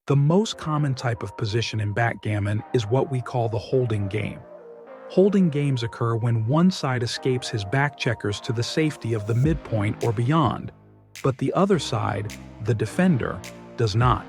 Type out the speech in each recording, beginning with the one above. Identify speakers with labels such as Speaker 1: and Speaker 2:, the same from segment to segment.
Speaker 1: The most common type of position in backgammon is what we call the holding game. Holding games occur when one side escapes his back checkers to the safety of the midpoint or beyond, but the other side, the defender, does not.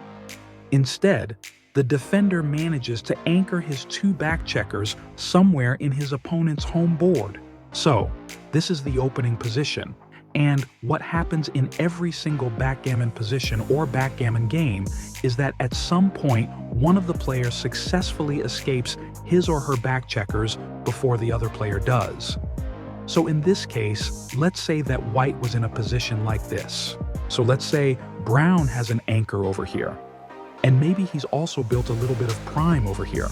Speaker 1: Instead, the defender manages to anchor his two back checkers somewhere in his opponent's home board. So, this is the opening position. And what happens in every single backgammon position or backgammon game is that at some point, one of the players successfully escapes his or her back checkers before the other player does. So in this case, let's say that white was in a position like this. So let's say brown has an anchor over here. And maybe he's also built a little bit of prime over here.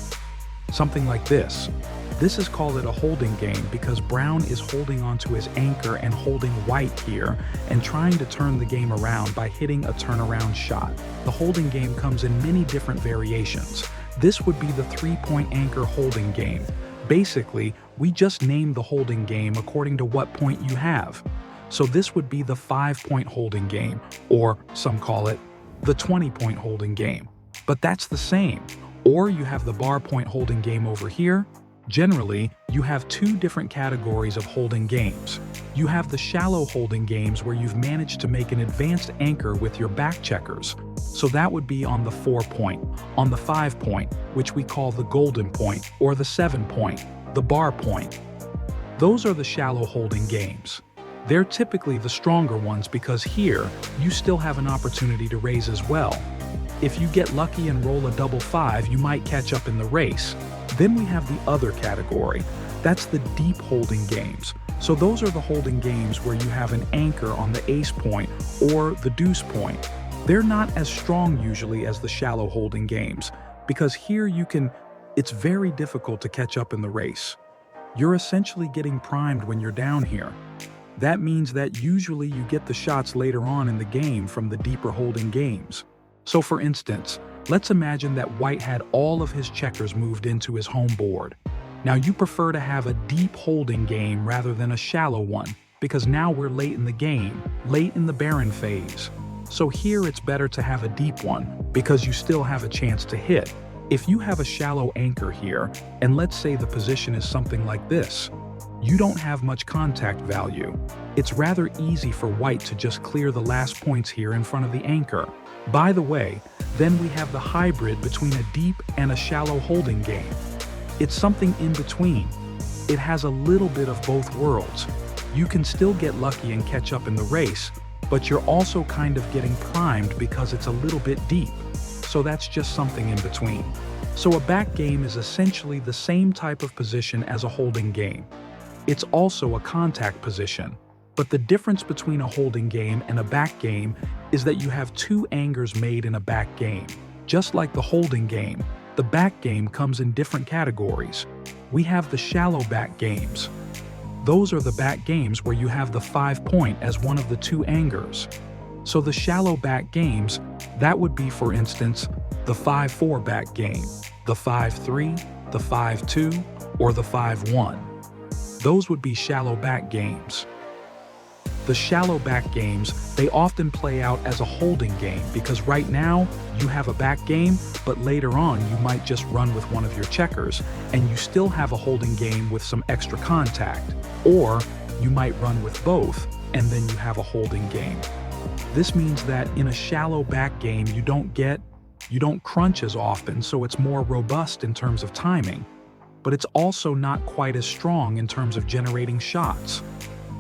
Speaker 1: Something like this. This is called a holding game because brown is holding onto his anchor and holding white here and trying to turn the game around by hitting a turnaround shot. The holding game comes in many different variations. This would be the 3-point anchor holding game. Basically, we just name the holding game according to what point you have. So this would be the 5-point holding game, or some call it the 20-point holding game. But that's the same. Or you have the bar point holding game over here. Generally, you have two different categories of holding games. You have the shallow holding games where you've managed to make an advanced anchor with your back checkers. So that would be on the 4-point, on the 5-point, which we call the golden point, or the 7-point, the bar point. Those are the shallow holding games. They're typically the stronger ones because here, you still have an opportunity to raise as well. If you get lucky and roll a double 5, you might catch up in the race. Then we have the other category. That's the deep holding games. So those are the holding games where you have an anchor on the ace point or the deuce point. They're not as strong usually as the shallow holding games because here it's very difficult to catch up in the race. You're essentially getting primed when you're down here. That means that usually you get the shots later on in the game from the deeper holding games. So for instance, let's imagine that white had all of his checkers moved into his home board. Now you prefer to have a deep holding game rather than a shallow one, because now we're late in the game, late in the barren phase. So here it's better to have a deep one, because you still have a chance to hit. If you have a shallow anchor here, and let's say the position is something like this, you don't have much contact value. It's rather easy for white to just clear the last points here in front of the anchor. By the way, then we have the hybrid between a deep and a shallow holding game. It's something in between. It has a little bit of both worlds. You can still get lucky and catch up in the race, but you're also kind of getting primed because it's a little bit deep. So that's just something in between. So a back game is essentially the same type of position as a holding game. It's also a contact position. But the difference between a holding game and a back game is that you have two angers made in a back game. Just like the holding game, the back game comes in different categories. We have the shallow back games. Those are the back games where you have the 5-point as one of the two angers. So the shallow back games, that would be, for instance, the 5-4 back game, the 5-3, the 5-2, or the 5-1. Those would be shallow back games. The shallow back games, they often play out as a holding game because right now you have a back game, but later on you might just run with one of your checkers and you still have a holding game with some extra contact. Or you might run with both and then you have a holding game. This means that in a shallow back game you don't crunch as often, so it's more robust in terms of timing, but it's also not quite as strong in terms of generating shots.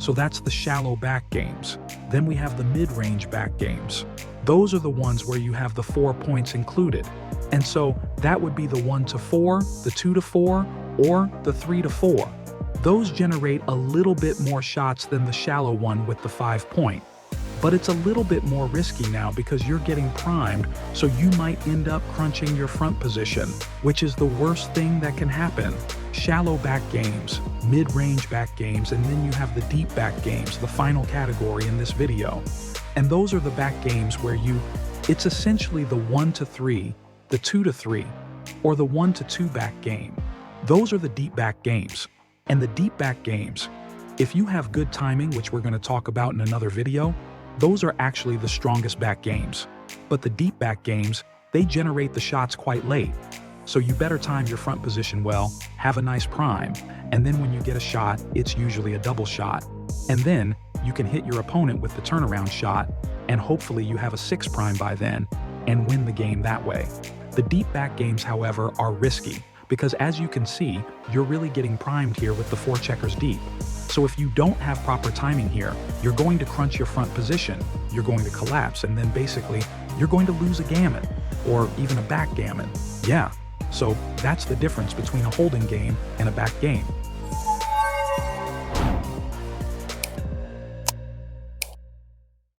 Speaker 1: So that's the shallow back games. Then we have the mid-range back games. Those are the ones where you have the 4 points included. And so that would be the 1-4, the 2-4, or the 3-4. Those generate a little bit more shots than the shallow one with the 5-point. But it's a little bit more risky now because you're getting primed, so you might end up crunching your front position, which is the worst thing that can happen. Shallow back games, mid-range back games, and then you have the deep back games, the final category in this video. And those are the back games where it's essentially the 1-3, the 2-3, or the 1-2 back game. Those are the deep back games. And the deep back games, if you have good timing, which we're going to talk about in another video, those are actually the strongest back games. But the deep back games, they generate the shots quite late. So you better time your front position well, have a nice prime, and then when you get a shot, it's usually a double shot. And then you can hit your opponent with the turnaround shot, and hopefully you have a 6 prime by then, and win the game that way. The deep back games, however, are risky, because as you can see, you're really getting primed here with the 4 checkers deep. So if you don't have proper timing here, you're going to crunch your front position, you're going to collapse, and then basically, you're going to lose a gammon, or even a backgammon. Yeah, so that's the difference between a holding game and a back game.